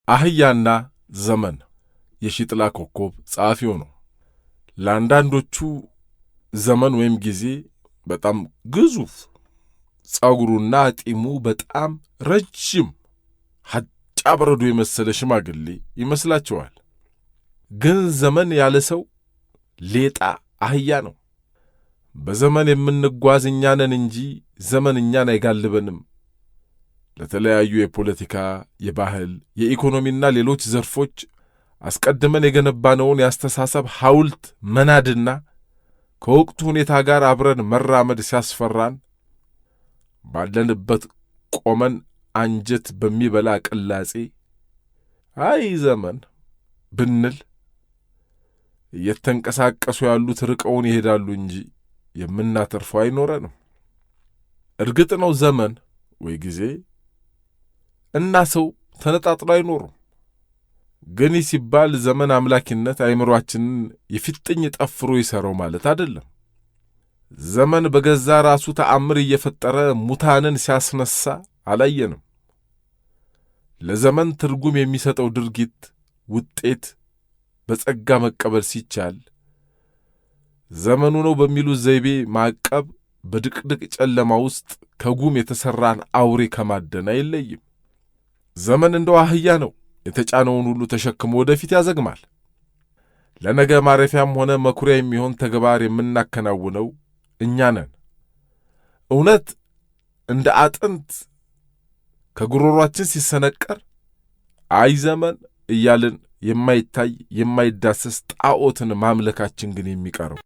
አህያና ዘመን የሺጥላ ኮከብ ጸሐፊው ነው። ለአንዳንዶቹ ዘመን ወይም ጊዜ በጣም ግዙፍ፣ ጸጉሩና ጢሙ በጣም ረጅም፣ ሀጫ በረዶ የመሰለ ሽማግሌ ይመስላቸዋል። ግን ዘመን ያለ ሰው ሌጣ አህያ ነው። በዘመን የምንጓዝ እኛ ነን እንጂ ዘመን እኛን አይጋልበንም። ለተለያዩ የፖለቲካ፣ የባህል፣ የኢኮኖሚና ሌሎች ዘርፎች አስቀድመን የገነባነውን የአስተሳሰብ ሐውልት መናድና ከወቅቱ ሁኔታ ጋር አብረን መራመድ ሲያስፈራን ባለንበት ቆመን አንጀት በሚበላ ቅላጼ አይ ዘመን ብንል እየተንቀሳቀሱ ያሉት ርቀውን ይሄዳሉ እንጂ የምናተርፈው አይኖረንም። እርግጥ ነው ዘመን ወይ ጊዜ እና ሰው ተነጣጥሎ አይኖሩም። ግን ሲባል ዘመን አምላኪነት አእምሮአችንን የፊጥኝ ጠፍሮ ይሰራው ማለት አይደለም። ዘመን በገዛ ራሱ ተአምር እየፈጠረ ሙታንን ሲያስነሳ አላየንም። ለዘመን ትርጉም የሚሰጠው ድርጊት ውጤት በጸጋ መቀበል ሲቻል ዘመኑ ነው በሚሉት ዘይቤ ማዕቀብ በድቅድቅ ጨለማ ውስጥ ከጉም የተሠራን አውሬ ከማደን አይለይም። ዘመን እንደው አህያ ነው። የተጫነውን ሁሉ ተሸክሞ ወደፊት ያዘግማል። ለነገ ማረፊያም ሆነ መኩሪያ የሚሆን ተግባር የምናከናውነው እኛ ነን። እውነት እንደ አጥንት ከጉሮሯችን ሲሰነቀር አይ ዘመን እያልን የማይታይ የማይዳሰስ ጣዖትን ማምለካችን ግን የሚቀረው